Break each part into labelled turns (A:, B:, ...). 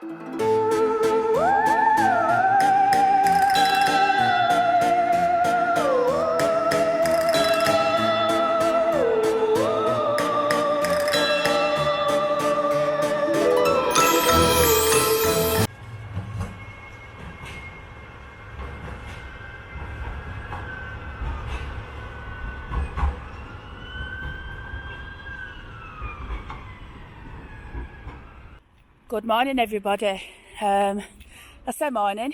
A: Good morning, everybody. I say morning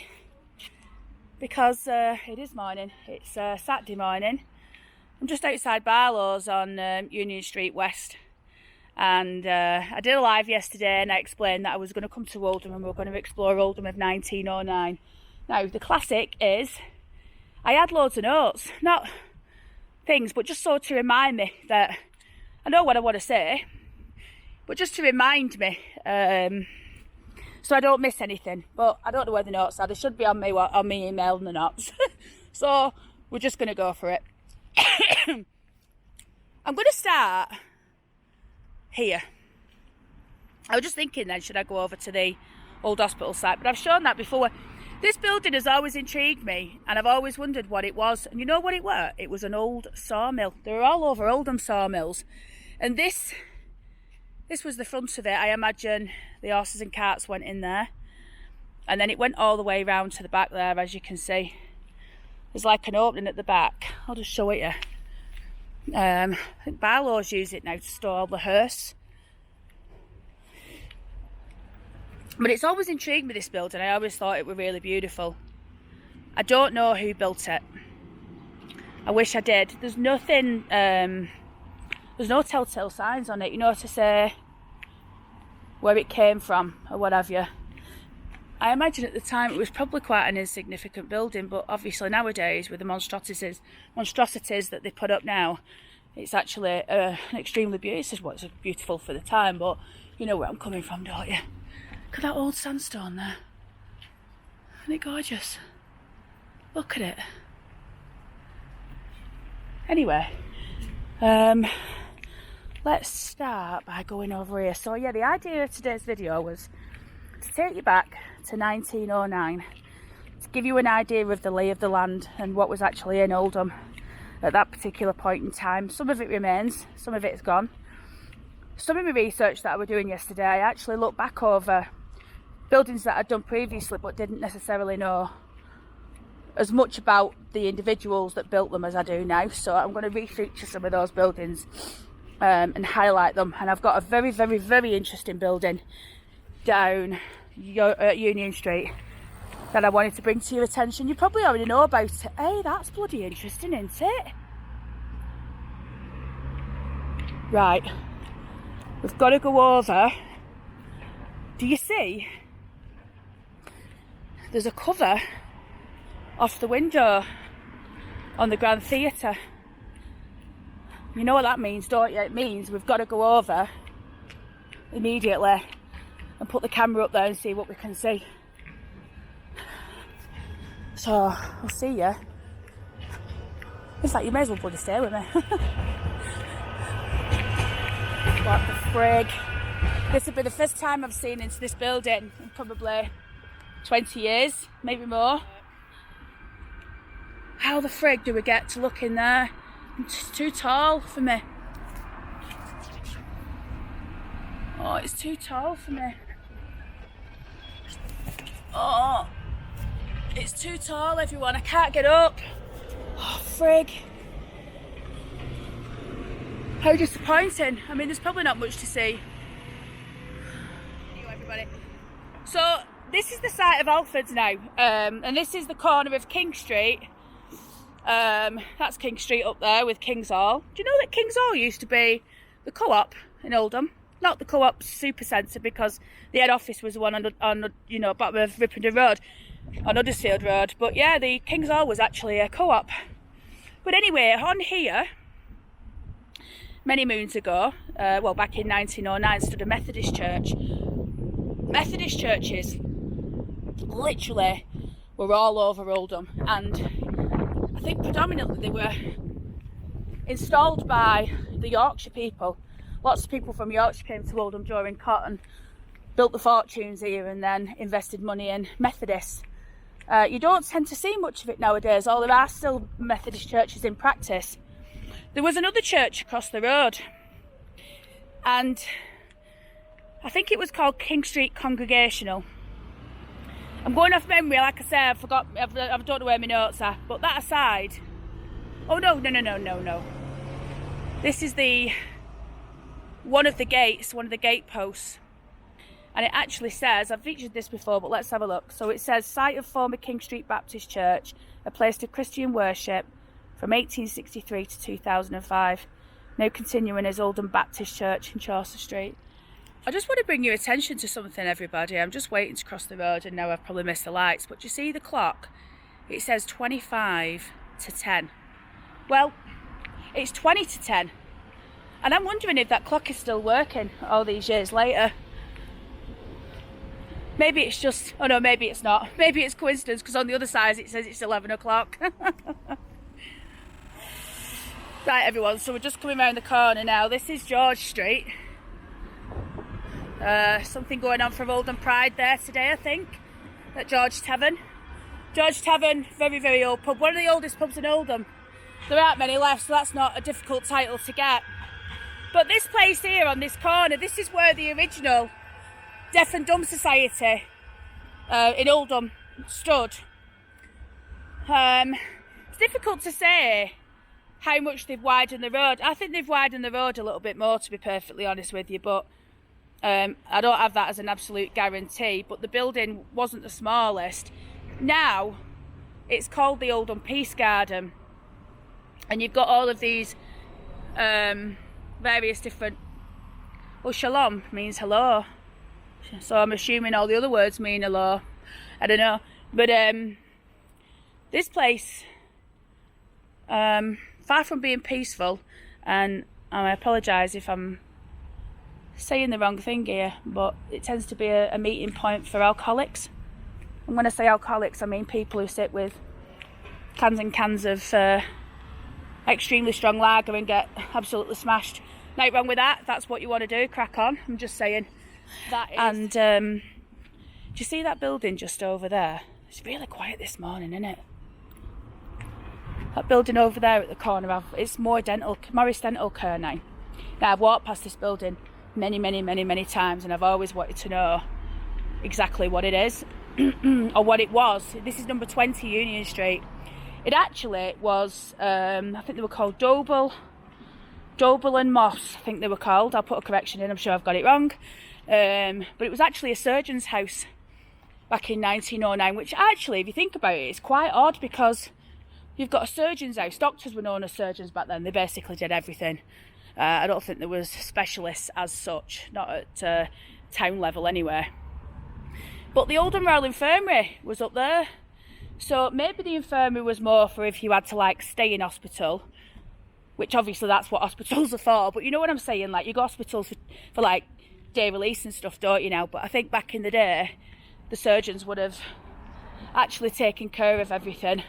A: because it is morning. It's Saturday morning. I'm just outside Barlow's on Union Street West, and I did a live yesterday and I explained that I was going to come to Oldham and we were going to explore Oldham of 1909. Now, the classic is I had loads of notes, not things, but just so to remind me that I know what I want to say, but just to remind me, so I don't miss anything. But I don't know where the notes are. They should be on me email and the notes. So we're just going to go for it. I'm going to start here. I was just thinking then, should I go over to the old hospital site? But I've shown that before. This building has always intrigued me, and I've always wondered what it was. And you know what it were? It was an old sawmill. They were all over Oldham sawmills. And this was the front of it. I imagine the horses and carts went in there, and then it went all the way round to the back there, as you can see. There's like an opening at the back. I'll just show it you. I think Barlow's use it now to store all the hearse. But it's always intrigued me, this building. I always thought it were really beautiful. I don't know who built it. I wish I did. There's nothing, there's no telltale signs on it, you know, to say where it came from or what have you. I imagine at the time it was probably quite an insignificant building, but obviously nowadays with the monstrosities that they put up now, it's actually an extremely beautiful. Well, it's beautiful for the time, but you know where I'm coming from, don't you? Look at that old sandstone there. Isn't it gorgeous? Look at it. Anyway, let's start by going over here. So yeah, the idea of today's video was to take you back to 1909, to give you an idea of the lay of the land and what was actually in Oldham at that particular point in time. Some of it remains, some of it's gone. Some of my research that I was doing yesterday, I actually looked back over buildings that I'd done previously but didn't necessarily know as much about the individuals that built them as I do now. So I'm going to refeature some of those buildings and highlight them. And I've got a very, very, very interesting building down Union Street that I wanted to bring to your attention. You probably already know about it. Hey, that's bloody interesting, isn't it? Right, we've got to go over. Do you see? There's a cover off the window on the Grand Theatre. You know what that means, don't you? It means we've got to go over immediately and put the camera up there and see what we can see. So, I'll see you. It's like you may as well bloody stay with me. What the frig? This will be the first time I've seen into this building in probably 20 years, maybe more. How the frig do we get to look in there? It's too tall for me. Oh, it's too tall for me. Oh, it's too tall, everyone. I can't get up. Oh, frig. How disappointing. I mean, there's probably not much to see. Hello, everybody. So, this is the site of Alfred's now, and this is the corner of King Street. That's King Street up there with King's Hall. Do you know that King's Hall used to be the Co-op in Oldham? Not the Co-op Supercentre, because the head office was the one on you know, bottom of Ripondale Road, on Huddersfield Road. But yeah, the King's Hall was actually a Co-op. But anyway, on here, many moons ago, well, back in 1909, stood a Methodist church. Methodist churches literally were all over Oldham, and I think predominantly they were installed by the Yorkshire people. Lots of people from Yorkshire came to Oldham during cotton built the fortunes here and then invested money in Methodist. You don't tend to see much of it nowadays, although there are still Methodist churches in practice. There was another church across the road, and I think it was called King Street Congregational. I'm going off memory, like I said, I don't know where my notes are, but that aside, oh no. This is one of the gate posts. And it actually says, I've featured this before, but let's have a look. So it says, site of former King Street Baptist Church, a place of Christian worship from 1863 to 2005, now continuing as Oldham Baptist Church in Chaucer Street. I just want to bring your attention to something, everybody. I'm just waiting to cross the road and now I've probably missed the lights. But you see the clock? It says 25 to 10. Well, it's 20 to 10. And I'm wondering if that clock is still working all these years later. Maybe it's just, oh no, maybe it's not. Maybe it's coincidence, because on the other side it says it's 11 o'clock. Right, everyone, so we're just coming around the corner now. This is George Street. Something going on for Oldham Pride there today, I think, at George Tavern. George Tavern, very, very old pub. One of the oldest pubs in Oldham. There aren't many left, so that's not a difficult title to get. But this place here on this corner, this is where the original Deaf and Dumb Society in Oldham stood. It's difficult to say how much they've widened the road. I think they've widened the road a little bit more, to be perfectly honest with you, but I don't have that as an absolute guarantee. But the building wasn't the smallest. Now it's called the Oldham Peace Garden, and you've got all of these various different, well, shalom means hello, so I'm assuming all the other words mean hello. I don't know, but this place, far from being peaceful, and I apologise if I'm saying the wrong thing here, but it tends to be a meeting point for alcoholics. And when I say alcoholics, I mean people who sit with cans and cans of extremely strong lager and get absolutely smashed. Nothing wrong with that. That's what you want to do, crack on. I'm just saying. That is. And do you see that building just over there? It's really quiet this morning, isn't it? That building over there at the corner, it's Morris Dental Care now. Now, I've walked past this building many times, and I've always wanted to know exactly what it is or what it was. This is number 20 Union Street. It actually was, I think they were called Doble and Moss, I think they were called. I'll put a correction in, I'm sure I've got it wrong. But it was actually a surgeon's house back in 1909, which actually, if you think about it, is quite odd, because you've got a surgeon's house. Doctors were known as surgeons back then. They basically did everything. I don't think there was specialists as such, not at town level anyway. But the Oldham Royal Infirmary was up there. So maybe the infirmary was more for if you had to like stay in hospital, which obviously that's what hospitals are for. But you know what I'm saying? Like, you go to hospitals for like day release and stuff, don't you now? But I think back in the day, the surgeons would have actually taken care of everything.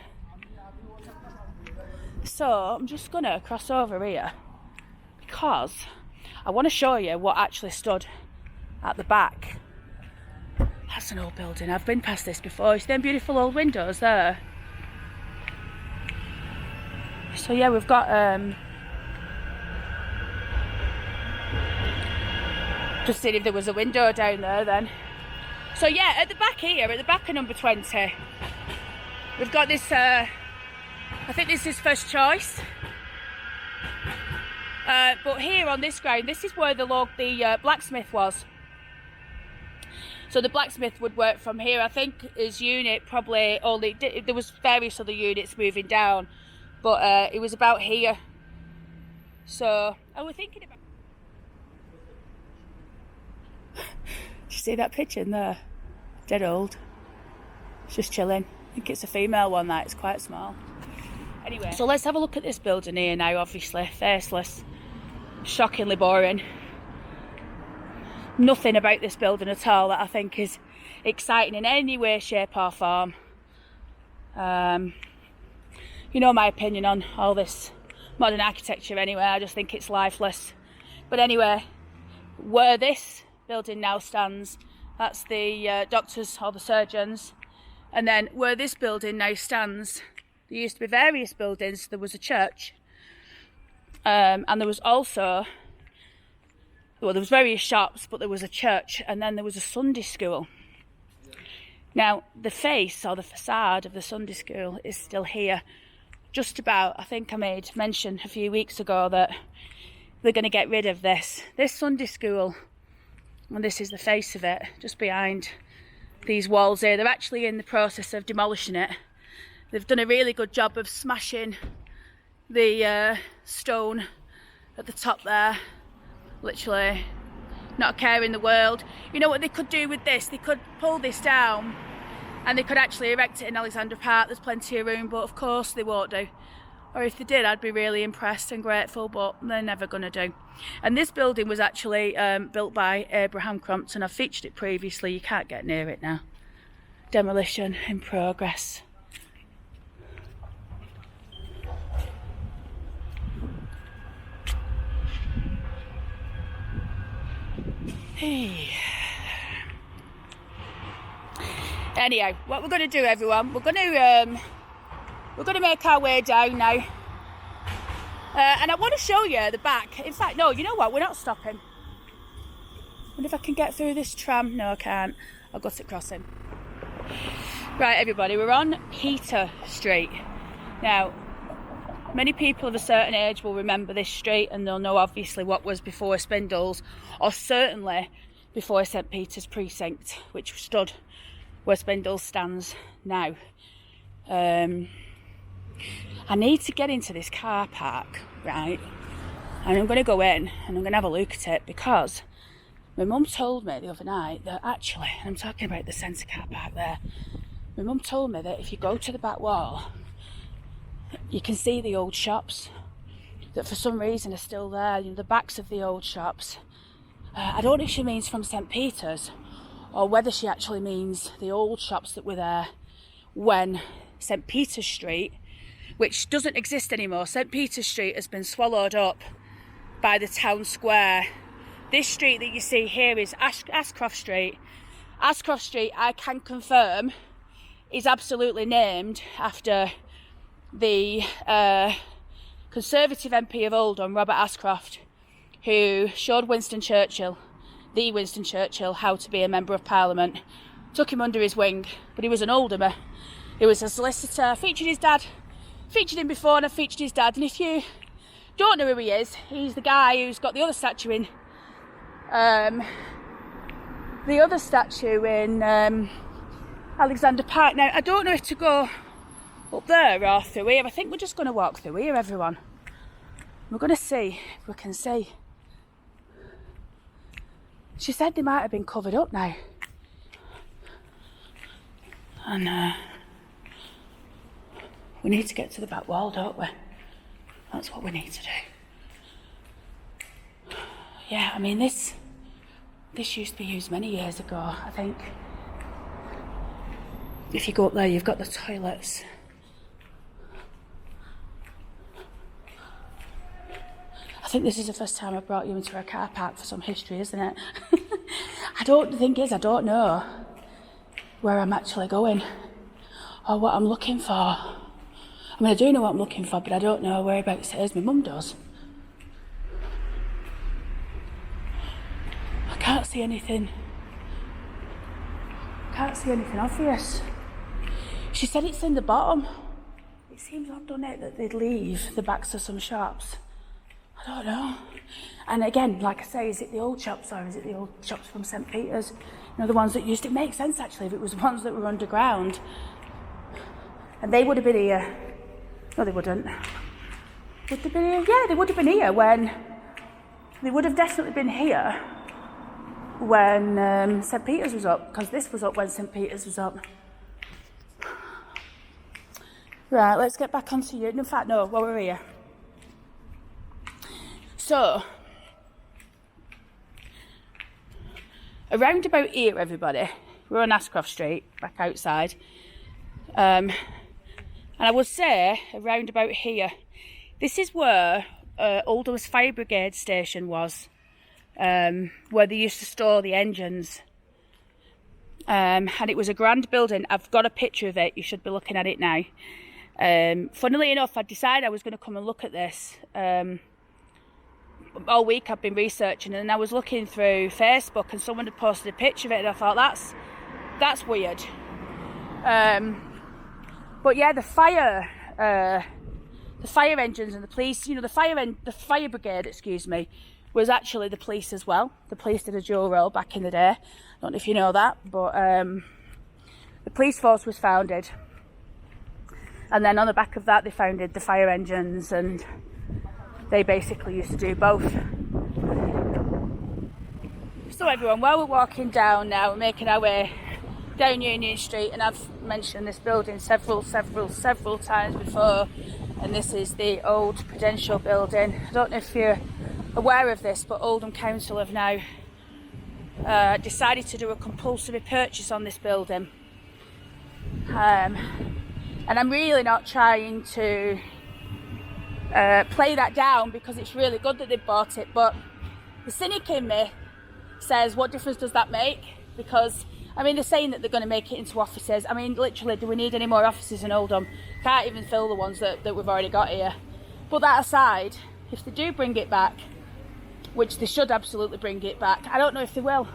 A: So I'm just gonna cross over here, because I want to show you what actually stood at the back. That's an old building. I've been past this before. It's them beautiful old windows there. So yeah, we've got just seeing if there was a window down there then. So yeah, at the back here, at the back of number 20, we've got this, I think this is first choice. But here on this ground, this is where the blacksmith was. So the blacksmith would work from here. I think his unit probably only, there was various other units moving down, but it was about here. So I was thinking about... Did you see that pigeon there? Dead old. It's just chilling. I think it's a female one, that. It's quite small. Anyway, so let's have a look at this building here now, obviously. Faceless. Shockingly boring. Nothing about this building at all that I think is exciting in any way, shape or form. You know my opinion on all this modern architecture anyway. I just think it's lifeless. But anyway, where this building now stands, that's the doctors or the surgeons. And then where this building now stands, there used to be various buildings. There was a church, and there was also, well, there was various shops, but there was a church, and then there was a Sunday school. Now, the face or the facade of the Sunday school is still here. Just about, I think I made mention a few weeks ago that they're going to get rid of this Sunday school, and this is the face of it, just behind these walls here. They're actually in the process of demolishing it. They've done a really good job of smashing the stone at the top there. Literally not a care in the world. You know what they could do with this? They could pull this down and they could actually erect it in Alexandra Park. There's plenty of room, but of course they won't do. Or if they did, I'd be really impressed and grateful, but they're never going to do. And this building was actually built by Abraham Crompton. I've featured it previously. You can't get near it now. Demolition in progress. Hey. Anyhow, what we're going to do, everyone, we're going to make our way down now, and I want to show you the back. In fact, no, you know what? We're not stopping. I wonder if I can get through this tram. No, I can't. I'll gut it crossing. Right, everybody, we're on Peter Street now. Many people of a certain age will remember this street, and they'll know obviously what was before Spindles, or certainly before St Peter's Precinct, which stood where Spindles stands now. I need to get into this car park, right? And I'm going to go in and I'm going to have a look at it, because my mum told me the other night that actually, and I'm talking about the centre car park there, my mum told me that if you go to the back wall, you can see the old shops that for some reason are still there, you know, the backs of the old shops. I don't know if she means from St Peter's, or whether she actually means the old shops that were there when St Peter's Street, which doesn't exist anymore. St Peter's Street has been swallowed up by the town square. This street that you see here is Ashcroft Street. Ashcroft Street, I can confirm, is absolutely named after the Conservative MP of Oldham, Robert Ashcroft, who showed Winston Churchill, the Winston Churchill, how to be a Member of Parliament. Took him under his wing, but he was an Oldhamer. He was a solicitor. Featured his dad. Featured him before, and I featured his dad. And if you don't know who he is, he's the guy who's got the other statue in Alexander Park. Now, I don't know if to go up there or through here. I think we're just going to walk through here, everyone. We're going to see if we can see. She said they might have been covered up now. And we need to get to the back wall, don't we? That's what we need to do. Yeah, I mean, this used to be used many years ago, I think. If you go up there, you've got the toilets. I think this is the first time I brought you into a car park for some history, isn't it? The thing is, I don't know where I'm actually going or what I'm looking for. I mean, I do know what I'm looking for, but I don't know whereabouts it is. My mum does. I can't see anything. Can't see anything obvious. She said it's in the bottom. It seems odd, doesn't it, that they'd leave the backs of some shops. I don't know. And again, like I say, is it the old shops or is it the old shops from St Peter's? You know, the ones that used to make sense actually if it was the ones that were underground. And they would have been here. No, they wouldn't. Would they been here? Yeah, they would have been here when... They would have definitely been here when St Peter's was up, because this was up when St Peter's was up. Right, let's get back onto you. In fact, no, while we're here. So, around about here, everybody, we're on Ashcroft Street, back outside. And I would say, around about here, this is where Oldham's Fire Brigade station was, where they used to store the engines. And it was a grand building. I've got a picture of it. You should be looking at it now. Funnily enough, I decided I was going to come and look at this. All week I've been researching, and I was looking through Facebook, and someone had posted a picture of it, and I thought that's weird. But yeah, the fire engines and the police, you know, the fire brigade, excuse me, was actually the police as well. The police did a dual role back in the day. I don't know if you know that, but the police force was founded, and then on the back of that they founded the fire engines, and they basically used to do both. So everyone, while we're walking down now, we're making our way down Union Street, and I've mentioned this building several times before, and this is the old Prudential building. I don't know if you're aware of this, but Oldham Council have now decided to do a compulsory purchase on this building, and I'm really not trying to play that down, because it's really good that they've bought it, but the cynic in me says, what difference does that make? Because I mean, they're saying that they're going to make it into offices. I mean, literally, do we need any more offices in Oldham? Can't even fill the ones that we've already got here. But that aside, if they do bring it back, which they should absolutely bring it back, I don't know if they will.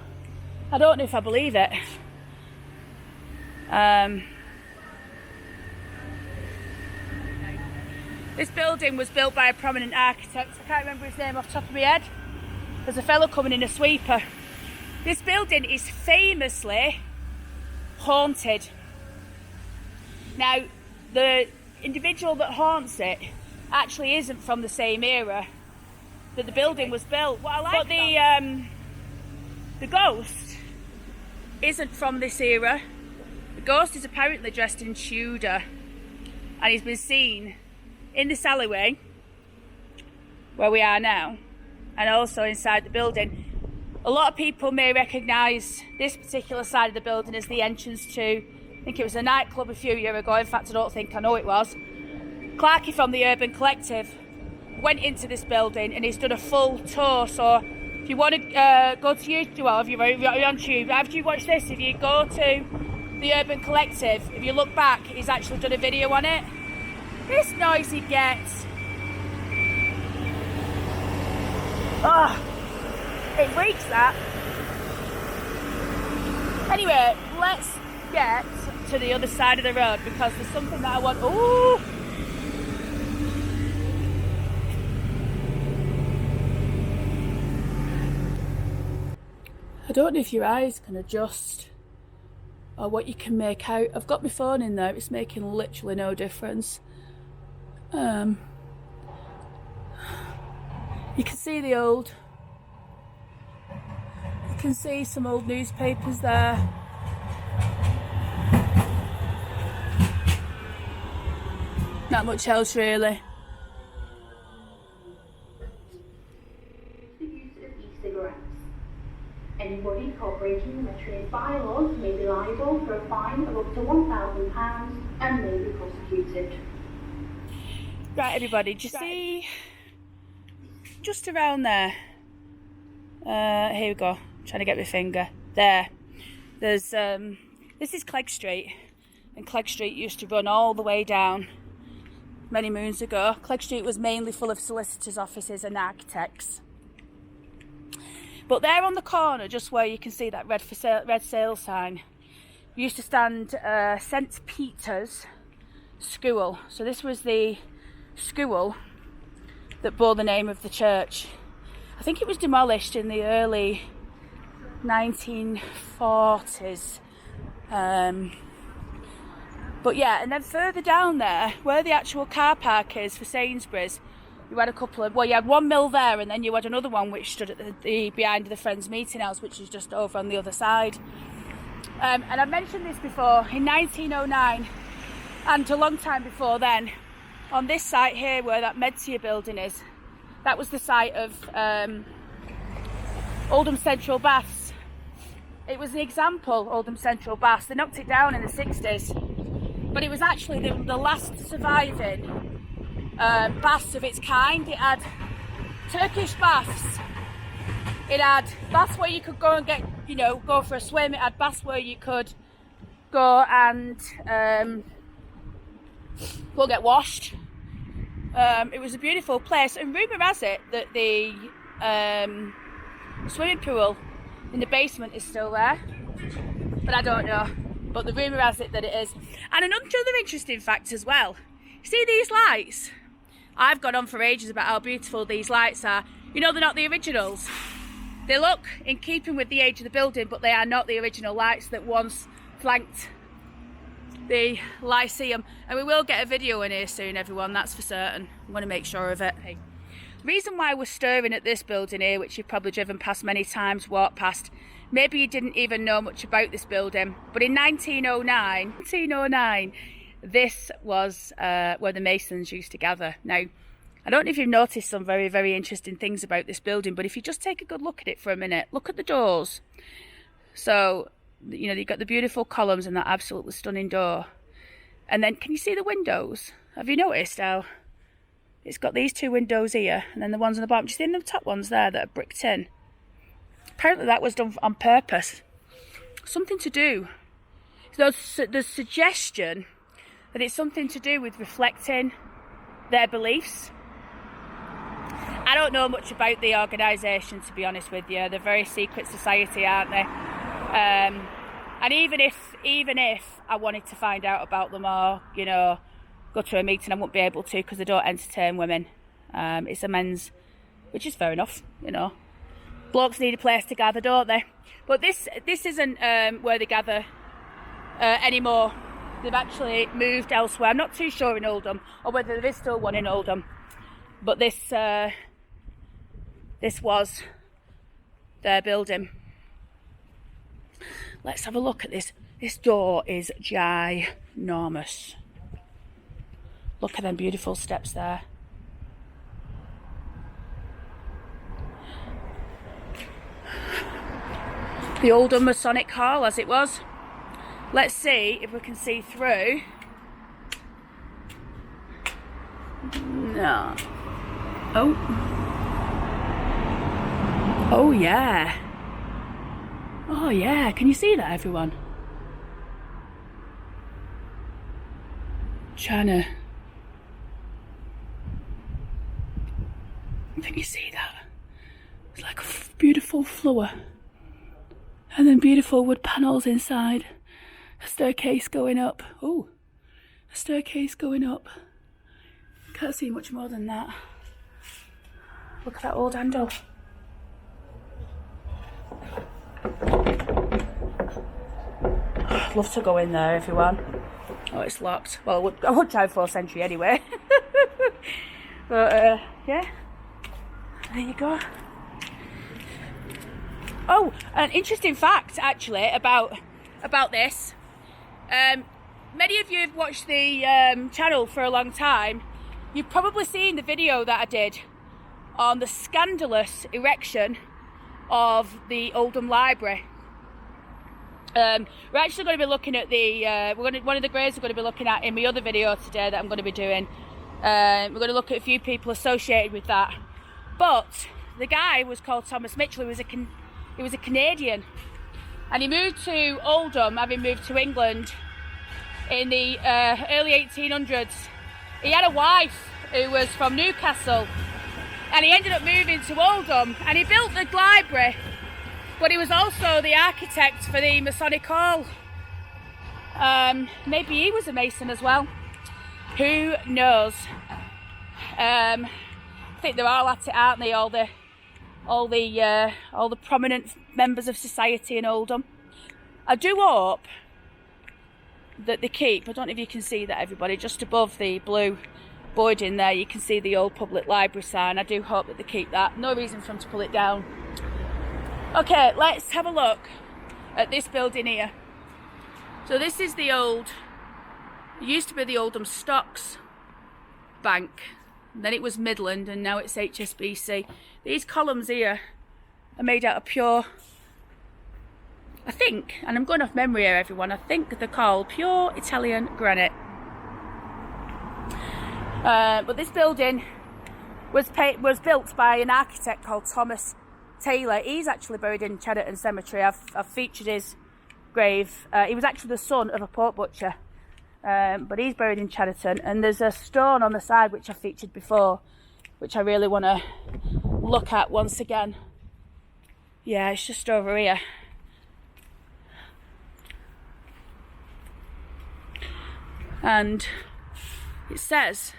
A: I don't know if I believe it. This building was built by a prominent architect. I can't remember his name off the top of my head. There's a fellow coming in a sweeper. This building is famously haunted. Now, the individual that haunts it actually isn't from the same era that the building was built. But the ghost isn't from this era. The ghost is apparently dressed in Tudor, and he's been seen in this alleyway where we are now, and also inside the building. A lot of people may recognise this particular side of the building as the entrance to, I think it was a nightclub a few years ago. In fact, I don't think, I know it was. Clarky from the Urban Collective went into this building and he's done a full tour. So if you want to go to YouTube, well, if you're on YouTube, after you watch this, if you go to the Urban Collective, if you look back, he's actually done a video on it. This noise he gets. Oh, it reeks, that. Anyway, let's get to the other side of the road, because there's something that I want. Ooh! I don't know if your eyes can adjust or what you can make out. I've got my phone in there, it's making literally no difference. You can see you can see some old newspapers there. Not much else really.
B: The use of e-cigarettes. Anybody caught breaking the trade bylaws may be liable for a fine of up to £1,000 and may be prosecuted.
A: Right, everybody, do you see just around there? Here we go. I'm trying to get my finger. There. There's this is Clegg Street, and Clegg Street used to run all the way down many moons ago. Clegg Street was mainly full of solicitors' offices and architects. But there on the corner, just where you can see that red sale sign, used to stand St. Peter's School. So this was the school that bore the name of the church. I think it was demolished in the early 1940s. But yeah, and then further down there, where the actual car park is for Sainsbury's, you had a couple of, well, you had one mill there, and then you had another one which stood at the behind the Friends Meeting House, which is just over on the other side. And I've mentioned this before, in 1909, and a long time before then, on this site here where that Medsea building is, that was the site of Oldham Central Baths. It was the example, Oldham Central Baths. They knocked it down in the 60s, but it was actually the last surviving baths of its kind. It had Turkish baths, it had baths where you could go and get you know, go for a swim. It had baths where you could go and go get washed. It was a beautiful place, and rumour has it that the swimming pool in the basement is still there, but I don't know. But the rumour has it that it is. And another interesting fact as well, see these lights? I've gone on for ages about how beautiful these lights are. You know, they're not the originals. They look in keeping with the age of the building, but they are not the original lights that once flanked the Lyceum. And we will get a video in here soon, everyone, that's for certain. I'm going to make sure of it. Hey. The reason why we're stirring at this building here, which you've probably driven past many times, walked past, maybe you didn't even know much about this building, but in 1909, this was where the masons used to gather. Now, I don't know if you've noticed some very, very interesting things about this building, but if you just take a good look at it for a minute, look at the doors. So, you know, you've got the beautiful columns and that absolutely stunning door. And then, can you see the windows? Have you noticed how it's got these two windows here, and then the ones on the bottom? Do you see the top ones there that are bricked in? Apparently that was done on purpose. Something to do. So there's suggestion that it's something to do with reflecting their beliefs. I don't know much about the organisation, to be honest with you. They're a very secret society, aren't they? And even if I wanted to find out about them, or, you know, go to a meeting, I wouldn't be able to, because they don't entertain women. It's a men's, which is fair enough, you know. Blokes need a place to gather, don't they? But this isn't where they gather anymore. They've actually moved elsewhere. I'm not too sure in Oldham, or whether there is still one in Oldham. But this was their building. Let's have a look at this. This door is ginormous. Look at them beautiful steps there. The Oldham Masonic Hall, as it was. Let's see if we can see through. No. Oh. Oh yeah. Oh yeah, can you see that, everyone? Can you see that? It's like a beautiful floor. And then beautiful wood panels inside. A staircase going up. Oh, a staircase going up. Can't see much more than that. Look at that old handle. I'd love to go in there, everyone. Oh, it's locked. Well, I would try 4th century anyway. But, yeah. There you go. Oh, an interesting fact, actually, about this. Many of you have watched the channel for a long time. You've probably seen the video that I did on the scandalous erection of the Oldham Library. We're actually going to be looking at the one of the graves we're going to be looking at in my other video today that I'm going to be doing. We're going to look at a few people associated with that. But the guy was called Thomas Mitchell. He was a Canadian, and he moved to Oldham, having moved to England in the early 1800s. He had a wife who was from Newcastle, and he ended up moving to Oldham, and he built the library, but he was also the architect for the Masonic Hall. Maybe he was a Mason as well. Who knows? I think they're all at it, aren't they? All the prominent members of society in Oldham. I do hope that they keep, I don't know if you can see that, everybody, just above the blue boarding there, you can see the old public library sign. I do hope that they keep that. No reason for them to pull it down. Okay, let's have a look at this building here. So this is the old, it used to be the Oldham Stocks Bank. Then it was Midland, and now it's HSBC. These columns here are made out of pure, I think, and I'm going off memory here, everyone, I think they're called pure Italian granite. But this building was built by an architect called Thomas Taylor, he's actually buried in Cheddarton Cemetery. I've featured his grave. He was actually the son of a pork butcher, but he's buried in Cheddarton. And there's a stone on the side which I featured before, which I really want to look at once again. Yeah, it's just over here. And it says,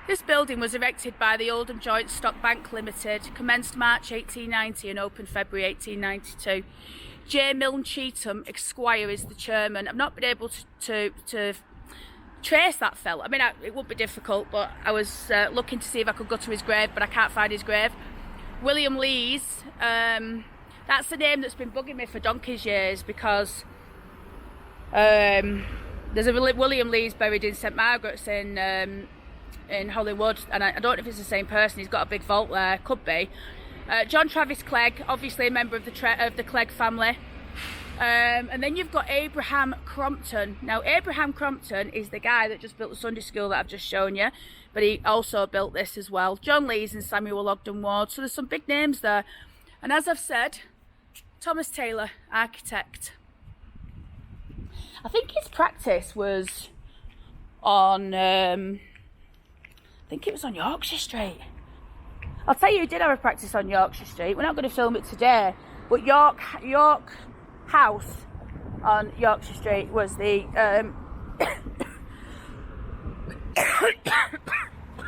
A: this building was erected by the Oldham Joint Stock Bank Limited, commenced March 1890 and opened February 1892. J. Milne Cheetham, Esquire, is the chairman. I've not been able to trace that fella. I mean, it would be difficult, but I was looking to see if I could go to his grave, but I can't find his grave. William Lees, that's the name that's been bugging me for donkey's years, because there's a William Lees buried in St Margaret's in Hollywood, and I don't know if it's the same person. He's got a big vault there, could be. John Travis Clegg, obviously a member of the Clegg family. And then you've got Abraham Crompton. Now, Abraham Crompton is the guy that just built the Sunday school that I've just shown you, but he also built this as well. John Lees and Samuel Ogden Ward. So there's some big names there. And as I've said, Thomas Taylor, architect. I think his practice was on, I think it was on Yorkshire Street. I'll tell you who did have a practice on Yorkshire Street. We're not going to film it today, but York House on Yorkshire Street was the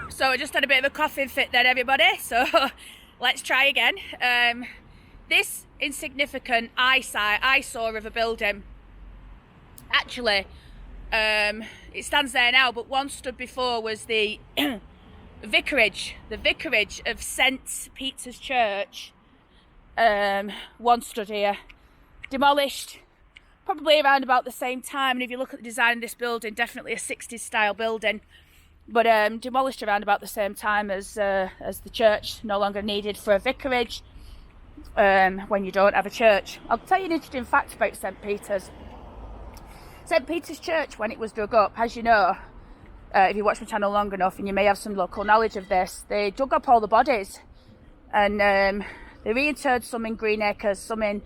A: so I just had a bit of a coughing fit then, everybody, so let's try again. This insignificant eyesore of a building, actually, it stands there now, but one stood before was the vicarage of St Peter's Church. One stood here, demolished probably around about the same time, and if you look at the design of this building, definitely a 60s style building, but demolished around about the same time as the church, no longer needed for a vicarage when you don't have a church. I'll tell you an interesting fact about St Peter's. St Peter's Church, when it was dug up, as you know, if you watch my channel long enough, and you may have some local knowledge of this, they dug up all the bodies, and they reinterred some in Greenacres, some in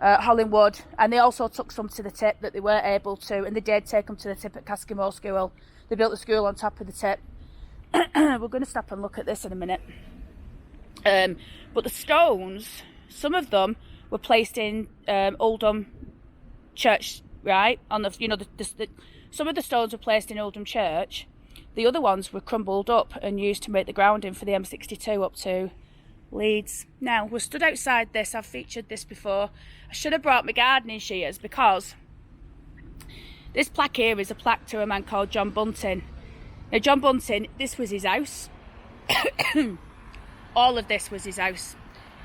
A: Hollingwood, and they also took some to the tip that they weren't able to, and they did take them to the tip at Caskimore School. They built the school on top of the tip. We're going to stop and look at this in a minute. But the stones, some of them were placed in Oldham Church, right? On the, you know, some of the stones were placed in Oldham Church. The other ones were crumbled up and used to make the grounding for the M62 up to Leeds. Now, we're stood outside this. I've featured this before. I should have brought my gardening shears, because this plaque here is a plaque to a man called John Bunting. Now, John Bunting, this was his house. All of this was his house.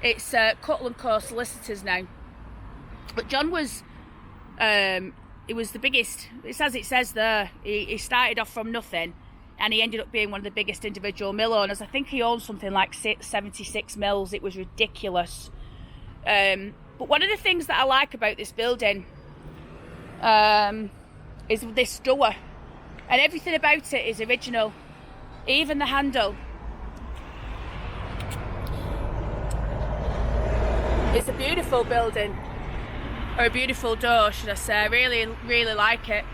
A: It's Cuttle & Co solicitors now. But John was, he was the biggest, it's as it says there, he started off from nothing, and he ended up being one of the biggest individual mill owners. I think he owned something like 76 mills. It was ridiculous. But one of the things that I like about this building is this door, and everything about it is original, even the handle. It's a beautiful building, or a beautiful door, should I say. I really, really like it.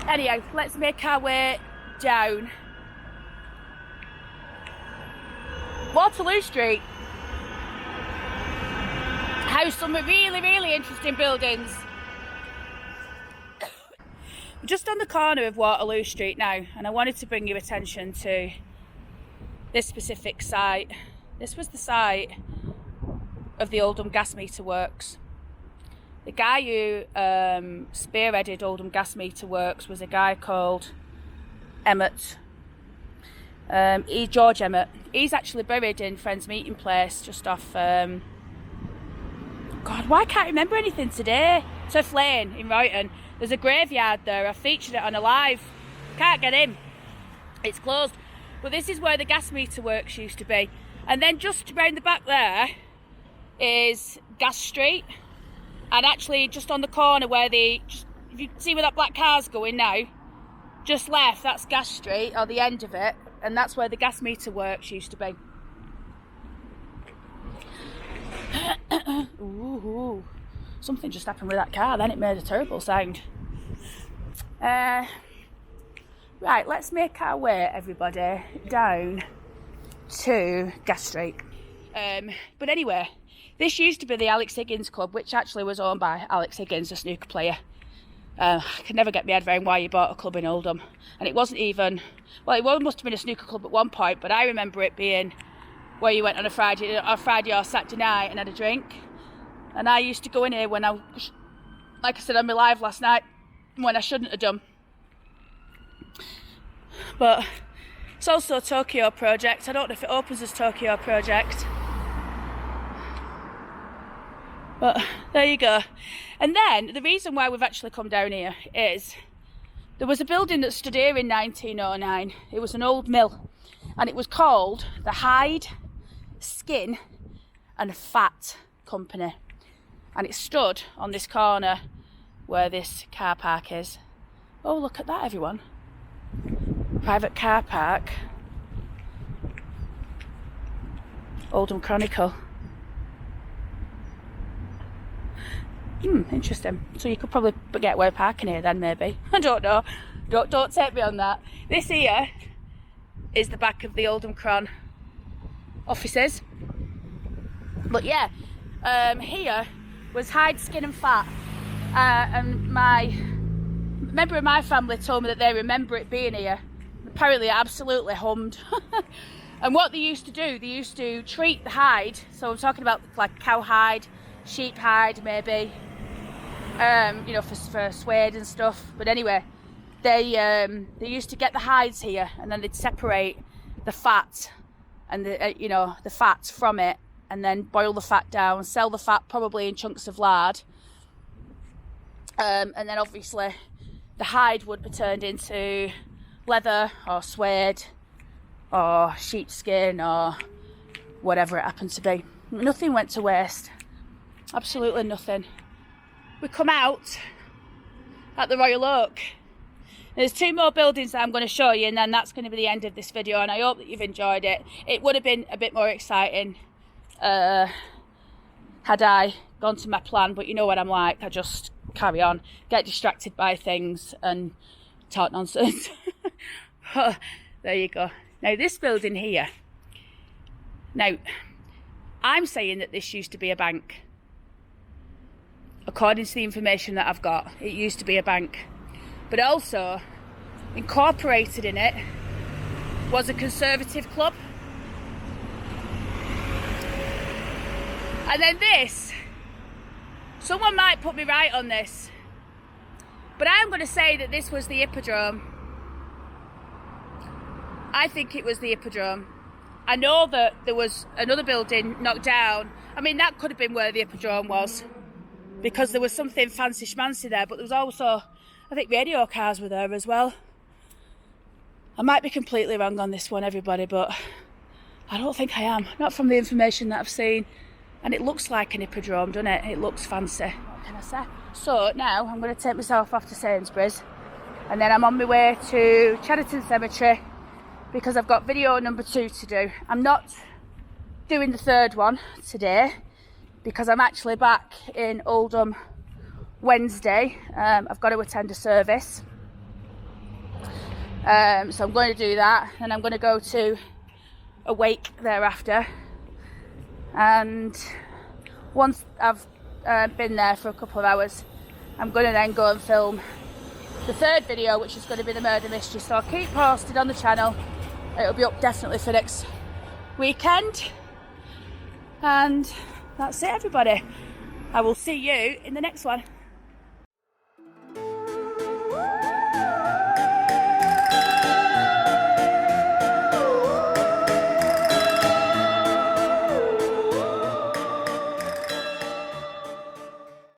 A: Anyhow, let's make our way down Waterloo Street. House some really, really interesting buildings. We're just on the corner of Waterloo Street now, and I wanted to bring your attention to this specific site. This was the site of the Oldham gas meter works. The guy who spearheaded Oldham gas meter works was a guy called Emmett. George Emmett. He's actually buried in Friends Meeting Place, just off God, why can't I remember anything today? Turf Lane in Royton. There's a graveyard there. I featured it on a live. Can't get in. It's closed. But this is where the gas meter works used to be. And then just round the back there is Gas Street. And actually just on the corner where if you see where that black car's going now, just left, that's Gas Street, or the end of it. And that's where the gas meter works used to be. Ooh, something just happened with that car then, it made a terrible sound. Right, let's make our way, everybody, down to Gas Street. But anyway, this used to be the Alex Higgins Club, which actually was owned by Alex Higgins, a snooker player. I could never get my head around why he bought a club in Oldham. And it wasn't even, well, it must have been a snooker club at one point, but I remember it being where you went on a Friday or Saturday night and had a drink. And I used to go in here when I, like I said on my live last night, when I shouldn't have done. But it's also a Tokyo project. I don't know if it opens as Tokyo project. But there you go. And then the reason why we've actually come down here is there was a building that stood here in 1909. It was an old mill, and it was called the Hide, Skin and Fat Company. And it stood on this corner where this car park is. Oh, look at that, everyone. Private car park. Oldham Chronicle. Interesting. So you could probably get away parking here then, maybe. I don't know. Don't take me on that. This here is the back of the Oldham Cron offices. But yeah, here was Hide, Skin and Fat. And a member of my family told me that they remember it being here. Apparently it absolutely hummed. And what they used to do, they used to treat the hide. So I'm talking about like cow hide, sheep hide maybe. You know, for suede and stuff. But anyway, they used to get the hides here, and then they'd separate the fat and the fat from it, and then boil the fat down, sell the fat probably in chunks of lard, and then obviously the hide would be turned into leather or suede or sheepskin or whatever it happened to be. Nothing went to waste. Absolutely nothing. We come out at the Royal Oak. There's two more buildings that I'm going to show you, and then that's going to be the end of this video, and I hope that you've enjoyed it. It would have been a bit more exciting had I gone to my plan, but you know what I'm like, I just carry on, get distracted by things and talk nonsense. There you go. Now this building here, now I'm saying that this used to be a bank. According to the information that I've got, it used to be a bank. But also, incorporated in it was a conservative club. And then this, someone might put me right on this, but I'm going to say that this was the Hippodrome. I think it was the Hippodrome. I know that there was another building knocked down. I mean, that could have been where the Hippodrome was, because there was something fancy schmancy there, but there was also, I think, radio cars were there as well. I might be completely wrong on this one, everybody, but I don't think I am. Not from the information that I've seen. And it looks like an hippodrome, doesn't it? It looks fancy. What can I say? So now I'm going to take myself off to Sainsbury's, and then I'm on my way to Chadderton Cemetery because I've got video number 2 to do. I'm not doing the third one today because I'm actually back in Oldham Wednesday. I've got to attend a service. So I'm going to do that, and I'm going to go to a wake thereafter. And once I've been there for a couple of hours, I'm going to then go and film the third video, which is going to be the murder mystery. So I'll keep posted on the channel. It'll be up definitely for next weekend. And that's it, everybody. I will see you in the next one.